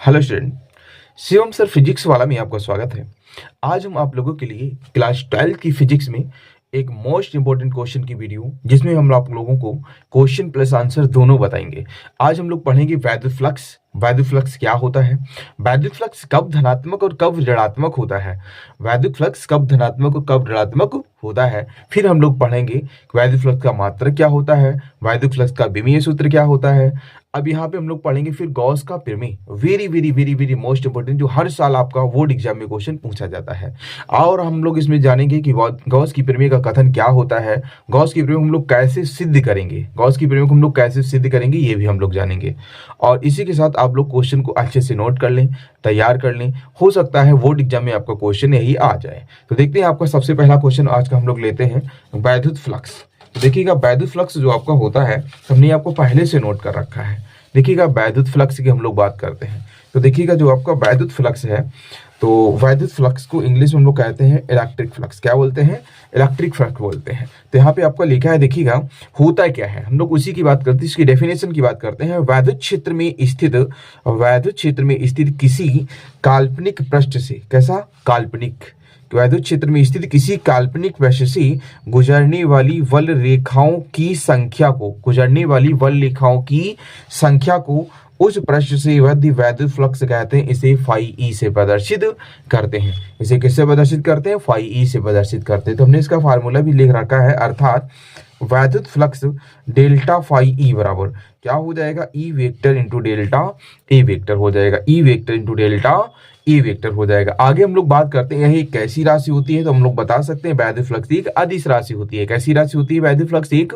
Hello student, Shivam sir physics वाला में आपका स्वागत है। आज हम आप लोगों के लिए क्लास 12 की फिजिक्स में एक मोस्ट इंपॉर्टेंट क्वेश्चन की वीडियो जिसमें हम आप लोगों को क्वेश्चन प्लस आंसर दोनों बताएंगे। आज हम लोग पढ़ेंगे वैद्युत फ्लक्स। वैद्युत फ्लक्स क्या होता है, वैद्युत फ्लक्स कब धनात्मक और कब ऋणात्मक होता है, वैद्युत फ्लक्स कब धनात्मक और कब ऋणात्मक होता है। फिर हम लोग पढ़ेंगे वैद्युत फ्लक्स का मात्रक क्या होता है, वैद्युत फ्लक्स का विमीय सूत्र क्या होता है। अब यहाँ पे हम लोग पढ़ेंगे फिर गॉस का प्रमेय, very very very very most important, जो हर साल आपका बोर्ड एग्जाम में क्वेश्चन पूछा जाता है। और हम लोग इसमें जानेंगे कि गॉस की प्रमेय का कथन क्या होता है, गॉस की प्रमेय हम लोग कैसे सिद्ध करेंगे, गॉस की प्रमेय को हम लोग कैसे सिद्ध करेंगे ये भी हम लोग जानेंगे। और इसी के साथ आप लोग क्वेश्चन को अच्छे से नोट कर लें, तैयार कर लें, हो सकता है बोर्ड एग्जाम में आपका क्वेश्चन यही आ जाए। तो देखते हैं आपका सबसे पहला क्वेश्चन आज का हम लोग लेते हैं वैद्युत फ्लक्स। तो देखिएगा वैद्युत फ्लक्स जो आपका होता है हमने आपको पहले से नोट कर रखा है। देखिएगा वैद्युत फ्लक्स की हम लोग बात करते हैं तो देखिएगा जो आपका वैद्युत फ्लक्स है, तो वैद्युत फ्लक्स को इंग्लिश में हम लोग कहते हैं इलेक्ट्रिक फ्लक्स। क्या बोलते हैं? इलेक्ट्रिक फ्लक्स बोलते हैं। तो यहाँ पे आपका लिखा है, देखिएगा होता क्या है, हम लोग उसी की बात करते हैं, इसकी डेफिनेशन की बात करते हैं। वैद्युत क्षेत्र में स्थित किसी काल्पनिक पृष्ठ से, कैसा काल्पनिक, वैद्युत क्षेत्र में स्थित किसी काल्पनिक पृष्ठ से गुजरने वाली वल रेखाओं की संख्या को उस पृष्ठ से वैद्युत फ्लक्स कहते हैं। इसे फाई ई से प्रदर्शित करते हैं। इसे किससे प्रदर्शित करते हैं? फाई ई से प्रदर्शित करते हैं। तो हमने इसका फार्मूला भी लिख रखा है, अर्थात वैद्युत फ्लक्स डेल्टा फाई ई बराबर क्या हो जाएगा? E vector into delta A vector हो जाएगा, E vector into delta A vector हो जाएगा। आगे हम लोग बात करते हैं यह एक कैसी राशि होती है, तो हम लोग बता सकते हैं वैद्युत फ्लक्स एक अदिश राशि होती है। कैसी राशि होती है? वैद्युत फ्लक्स एक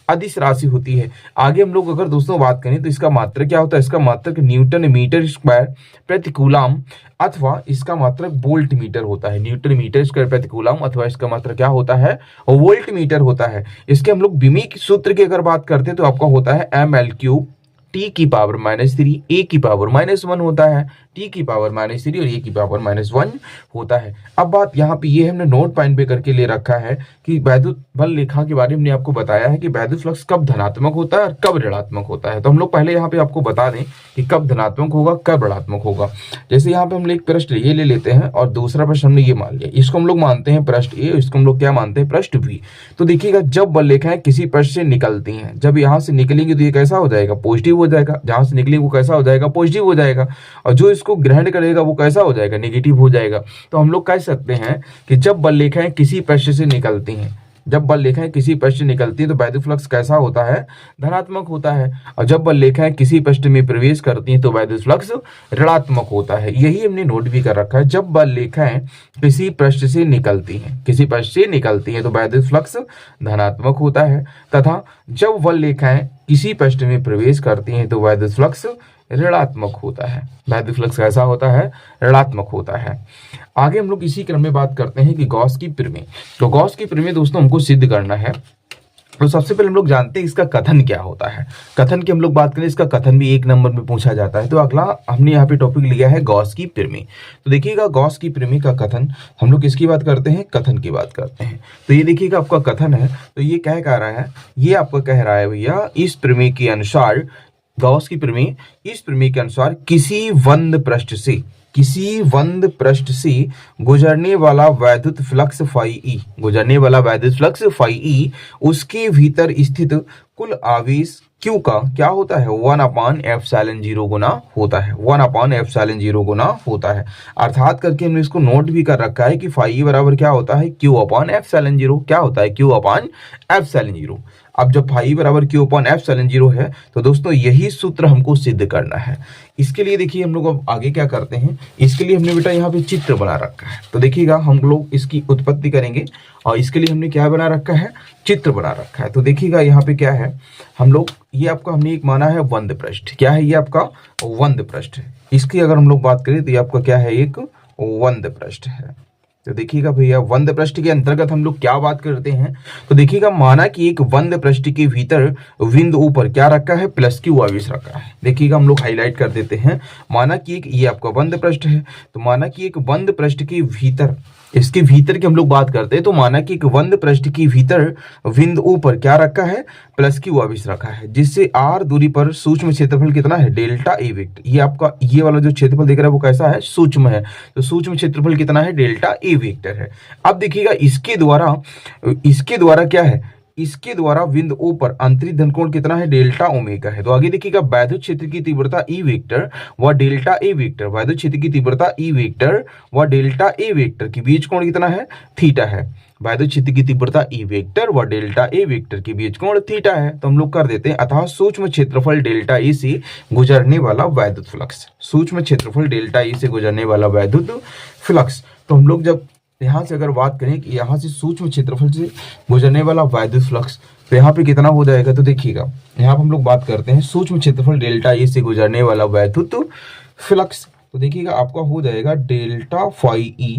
अदिश राशि होती है। आगे हम लोग अगर दोस्तों बात करें तो इसका मात्रक क्या होता है? इसका मात्रक न्यूटन मीटर स्क्वायर प्रति कूलम अथवा इसका मात्रक वोल्ट मीटर होता है। न्यूटन मीटर स्क्वायर प्रति कूलम अथवा इसका मात्रक क्या होता है? वोल्ट मीटर होता है। इसके हम लोग विमीय सूत्र की अगर बात करते हैं तो आपका होता है ml³ टी की पावर -3 ए की पावर -1 होता है, टी की पावर -3 और ए की पावर -1 होता है। अब बात यहाँ पे ये हमने नोट पॉइंट पे करके ले रखा है कि वैद्युत बल रेखा के बारे में हमने आपको बताया है कि वैद्युत फ्लक्स कब धनात्मक होता है और कब ऋणात्मक होता है। तो हम लोग पहले यहाँ पे आपको बता दें कि कब धनात्मक होगा, कब ऋणात्मक होगा। जैसे यहाँ पे हम एक पृष्ठ ये ले लेते हैं और दूसरा पृष्ठ हमने ये मान लिया, इसको हम लोग मानते हैं पृष्ठ ए, इसको हम लोग क्या मानते हैं? पृष्ठ बी। तो देखिएगा जब बल रेखाएं किसी पृष्ठ से निकलती हैं, जब यहाँ से निकलेंगी तो ये कैसा हो जाएगा? पॉजिटिव हो जाएगा। जहां से निकलेगी वो कैसा हो जाएगा? पॉजिटिव हो जाएगा। और जो इसको ग्रहण करेगा वो कैसा हो जाएगा? नेगेटिव हो जाएगा। तो हम लोग कह सकते हैं कि जब बल रेखाएं किसी पृष्ठ से निकलती हैं, जब बल रेखाएं किसी पृष्ठ से निकलती है तो वैद्युत फ्लक्स कैसा होता है? धनात्मक होता है। और जब बल रेखाएं किसी पृष्ठ में प्रवेश करती हैं तो वैद्युत फ्लक्स ऋणात्मक होता है। यही हमने नोट भी कर रखा है। जब बल रेखाएं किसी पृष्ठ से निकलती हैं, किसी पृष्ठ से निकलती हैं तो वैद्युत फ्लक्स धनात्मक होता है, तथा जब बल रेखाएं किसी पृष्ठ में प्रवेश करती हैं तो वैद्युत फ्लक्स ऋणात्मक होता है। वैद्युत फ्लक्स कैसा होता है? ऋणात्मक होता है। आगे हम लोग इसी क्रम में बात करते हैं कि गॉस की प्रमेय। तो गॉस की प्रमेय दोस्तों हमको सिद्ध करना है। तो सबसे पहले हम लोग जानते हैं इसका कथन क्या होता है। कथन की हम लोग बात करें, इसका कथन भी एक नंबर में पूछा जाता है। तो अगला हमने यहाँ पे टॉपिक लिया है गॉस की प्रमेय। तो देखिएगा गॉस की प्रमेय का कथन, हम लोग किसकी बात करते हैं? कथन की बात करते हैं। तो ये देखिएगा आपका कथन है, तो ये क्या कह रहा है? ये आपका कह रहा है भैया, इस प्रमेय के अनुसार, गॉस की प्रमेय, इस प्रमेय के अनुसार किसी वंद पृष्ठ से गुजरने वाला वैद्युत फ्लक्स फाई ई, उसके भीतर स्थित कुल आवेश Q का क्या होता है? 1/ε0 गुना होता है, 1/ε0 गुना होता है। अर्थात करके हमने इसको नोट भी कर रखा है कि फाई ई बराबर क्या होता है? Q/ε0। क्या होता है? Q/ε0। अब जब फाई बराबर Q/ε0 है तो दोस्तों यही सूत्र हमको सिद्ध करना है। इसके लिए देखिए हम लोग अब आगे क्या करते हैं, इसके लिए हमने बेटा यहाँ पे चित्र बना रखा है। तो देखिएगा हम लोग इसकी उत्पत्ति करेंगे और इसके लिए हमने क्या बना रखा है? चित्र बना रखा है। तो देखिएगा यहाँ पे क्या है, हम लोग ये आपका हमने एक माना है वंद पृष्ठ। क्या है ये आपका? वंद पृष्ठ है। इसकी अगर हम लोग बात करें तो ये आपका क्या है? एक वंद पृष्ठ है। तो देखिएगा भैया बंद पृष्ठ के अंतर्गत हम लोग क्या बात करते हैं, तो देखिएगा माना कि एक बंद पृष्ठ के भीतर बिंदु ऊपर क्या रखा है, प्लस क्यू आवेश रखा है। देखिएगा हम लोग हाईलाइट कर देते हैं, माना कि एक ये आपका बंद पृष्ठ है, तो माना कि एक बंद पृष्ठ के भीतर, इसके भीतर की हम लोग बात करते हैं, तो माना कि एक बंद पृष्ठ के भीतर बिंदु ऊपर क्या रखा है, प्लस क्यू आवेश रखा है, जिससे आर दूरी पर सूक्ष्म क्षेत्रफल कितना है, डेल्टा ए वेक्टर। ये आपका ये वाला जो क्षेत्रफल दिख रहा है वो कैसा है, सूक्ष्म है, तो सूक्ष्म क्षेत्रफल कितना है, डेल्टा ए वेक्टर है। अब देखिएगा इसके द्वारा क्या है, इसके द्वारा बिंदु O पर अंतरित धनकोण कितना है, डेल्टा ओमेगा है। तो आगे देखिएगा वैद्युत क्षेत्र की तीव्रता ई वेक्टर व डेल्टा ए वेक्टर, वैद्युत क्षेत्र की तीव्रता ई वेक्टर व डेल्टा ए वेक्टर के बीच कोण कितना है, थीटा है। वैद्युत क्षेत्र की तीव्रता ई वेक्टर व डेल्टा ए वेक्टर के बीच कोण थीटा है। तो हम लोग कर देते हैं, अतः सूक्ष्म क्षेत्रफल डेल्टा ए से गुजरने वाला वैद्युत फ्लक्स, सूक्ष्म क्षेत्रफल डेल्टा ए से गुजरने वाला वैद्युत फ्लक्स। तो हम लोग जब यहाँ से अगर बात करें कि यहाँ से सूक्ष्म क्षेत्रफल से गुजरने वाला वैद्युत फ्लक्स, तो यहाँ पे कितना हो जाएगा, तो देखिएगा यहाँ पे हम लोग बात करते हैं सूक्ष्म क्षेत्रफल डेल्टा ए से गुजरने वाला वैद्युत फ्लक्स। तो देखिएगा आपका हो जाएगा डेल्टा फाई ई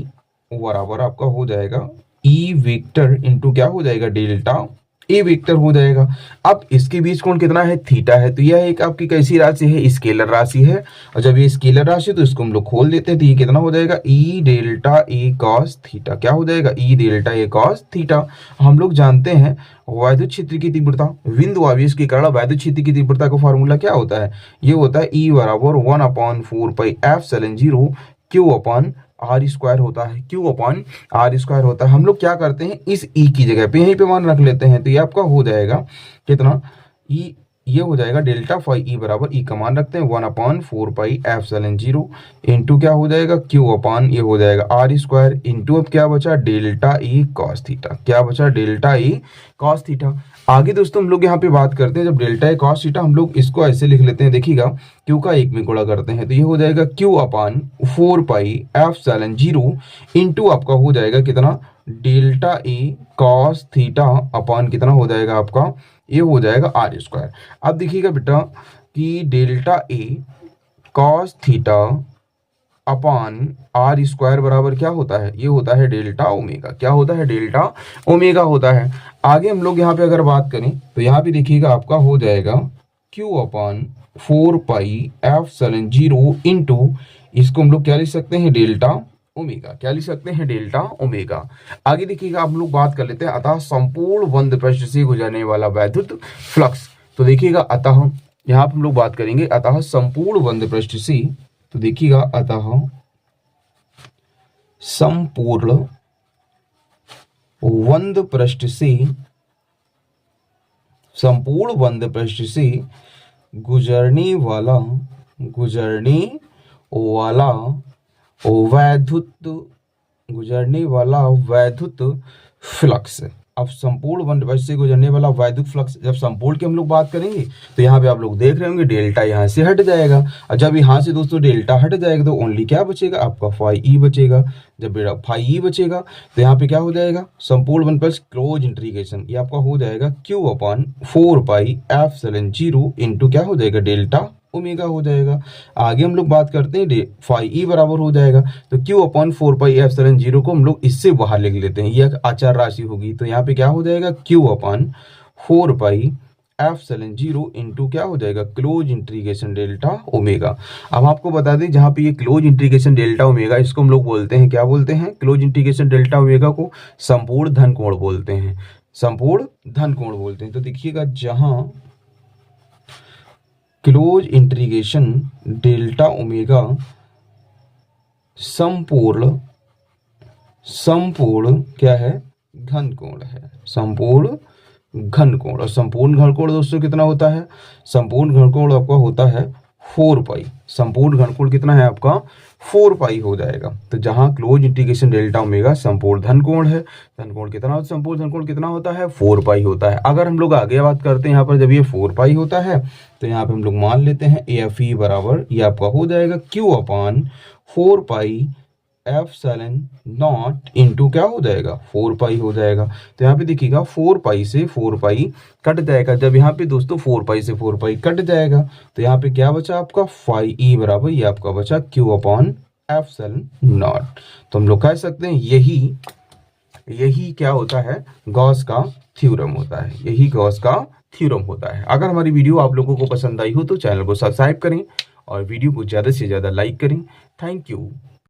बराबर आपका हो जाएगा ई वेक्टर इंटू क्या हो जाएगा, डेल्टा ए वेक्टर हो जाएगा। अब इसके बीच कोण कितना है, थीटा है। तो यह एक आपकी कैसी राशि है, स्केलर राशि है, और जब ये स्केलर राशि तो इसको हम लोग खोल देते हैं, तो ये कितना हो जाएगा, ई डेल्टा ए कॉस थीटा। क्या हो जाएगा, ई डेल्टा ए कॉस थीटा। हम लोग जानते हैं वैद्युत क्षेत्र की तीव्रता, बिंदु आवेश के कारण वैद्युत क्षेत्र की तीव्रता का फॉर्मूला क्या होता है, ये होता है ई बराबर 1/4 pi epsilon 0 Q upon R square होता है, क्यू अपॉन आर स्क्वायर होता है। हम लोग क्या करते हैं, इस ई की जगह पे यहीं पे मान रख लेते हैं, तो ये आपका हो जाएगा कितना, ई ये हो जाएगा डेल्टा फाई ई बराबर ई का मान रखते हैं 1/4 पाई एप्सिलॉन 0 इंटू क्या हो जाएगा, क्यू अपॉन ये हो जाएगा आर स्क्वायर इंटू अब क्या बचा, डेल्टा ई कॉस थीटा। क्या बचा, डेल्टा ई कॉस थीटा। आगे दोस्तों हम लोग यहाँ पे बात करते हैं, जब डेल्टा ए कॉस थीटा हम लोग इसको ऐसे लिख लेते हैं, देखिएगा क्यू का 1 में गुणा करते हैं, तो ये हो जाएगा क्यू अपॉन 4 पाई एप्सिलॉन 0 इंटू आपका हो जाएगा कितना, delta A cos theta upon कितना हो जाएगा आपका, ये हो जाएगा आर स्क्वायर। अब देखिएगा बेटा कि delta A cos theta upon R square बराबर क्या होता है, ये होता है डेल्टा ओमेगा। क्या होता है, डेल्टा ओमेगा होता है। आगे हम लोग यहाँ पे अगर बात करें तो यहाँ पे देखिएगा आपका हो जाएगा क्यू अपॉन 4 पाई एप्सिलॉन 0 इंटू इसको हम लोग क्या लिख सकते हैं, डेल्टा ओमेगा। क्या लिख सकते हैं, डेल्टा ओमेगा। आगे देखिएगा हम लोग बात कर लेते हैं, अतः संपूर्ण बंद पृष्ठ से गुजरने वाला वैद्युत फ्लक्स। तो देखिएगा अतः यहाँ पर हम लोग बात करेंगे, अतः संपूर्ण बंद पृष्ठ से, तो देखिएगा अतः संपूर्ण बंद पृष्ठ से, संपूर्ण बंद पृष्ठ से गुजरने वाला वैद्युत फ्लक्स। अब संपूर्ण बंद पृष्ठ से गुजरने वाला वैद्युत फ्लक्स, जब संपूर्ण की हम लोग बात करेंगे तो यहाँ पे आप लोग देख रहे होंगे डेल्टा यहाँ से हट जाएगा, और जब यहाँ से दोस्तों डेल्टा हट जाएगा तो ओनली क्या बचेगा, आपका फाई ई बचेगा। जब बेटा फाई ई बचेगा तो यहाँ पे क्या हो जाएगा, संपूर्ण बंद पृष्ठ क्लोज इंटीग्रेशन, ये आपका हो जाएगा क्यू अपॉन 4 पाई एप्सिलॉन 0 इंटू क्या हो जाएगा, डेल्टा ओमेगा हो जाएगा। आगे हम लोग बात करते हैं फाई ई बराबर हो जाएगा, तो क्यू अपॉन 4 पाई एप्सिलॉन 0 को हम लोग इससे बाहर लिख लेते हैं, यह अचर राशि होगी। तो यहाँ पे क्या हो जाएगा, क्यू अपॉन 4 पाई एप्सिलॉन 0 इंटू क्या हो जाएगा, क्लोज इंटीग्रेशन डेल्टा ओमेगा। अब आपको बता दें, जहाँ पे ये क्लोज इंटीग्रेशन डेल्टा ओमेगा, इसको हम लोग बोलते हैं, क्या बोलते हैं, क्लोज इंटीग्रेशन डेल्टा ओमेगा को संपूर्ण धन कोण बोलते हैं, संपूर्ण धन कोण बोलते हैं। तो देखिएगा जहां क्लोज इंटीग्रेशन डेल्टा ओमेगा संपूर्ण क्या है, घन कोण है, संपूर्ण घन कोण। और संपूर्ण घन कोण दोस्तों कितना होता है, संपूर्ण घन कोण आपका होता है 4 पाई। संपूर्ण घन कोण कितना है आपका, 4 पाई हो जाएगा। तो जहां क्लोज इंटीग्रेशन डेल्टा ओमेगा संपूर्ण धन कोण है, धन कोण कितना, संपूर्ण धन कोण कितना होता है, 4 पाई होता है। अगर हम लोग आगे बात करते हैं, यहाँ पर जब ये 4 पाई होता है तो यहाँ पे हम लोग मान लेते हैं एफ ई बराबर, ये आपका हो जाएगा Q upon 4 pi epsilon not into क्या हो जाएगा, 4 पाई हो जाएगा। तो यहाँ पे देखिएगा 4 पाई से 4 पाई कट जाएगा। जब यहाँ पे दोस्तों 4 पाई से 4 पाई कट जाएगा तो यहाँ पे क्या बचा आपका, फाई ई बराबर, ये आपका बचा क्यू अपॉन एप्सिलॉन नॉट। तो हम लोग कह सकते हैं यही क्या होता है, गॉस का थ्योरम होता है, यही गॉस का थ्योरम होता है। अगर हमारी वीडियो आप लोगों को पसंद आई हो तो चैनल को सब्सक्राइब करें और वीडियो को ज़्यादा से ज़्यादा लाइक करें। Thank you.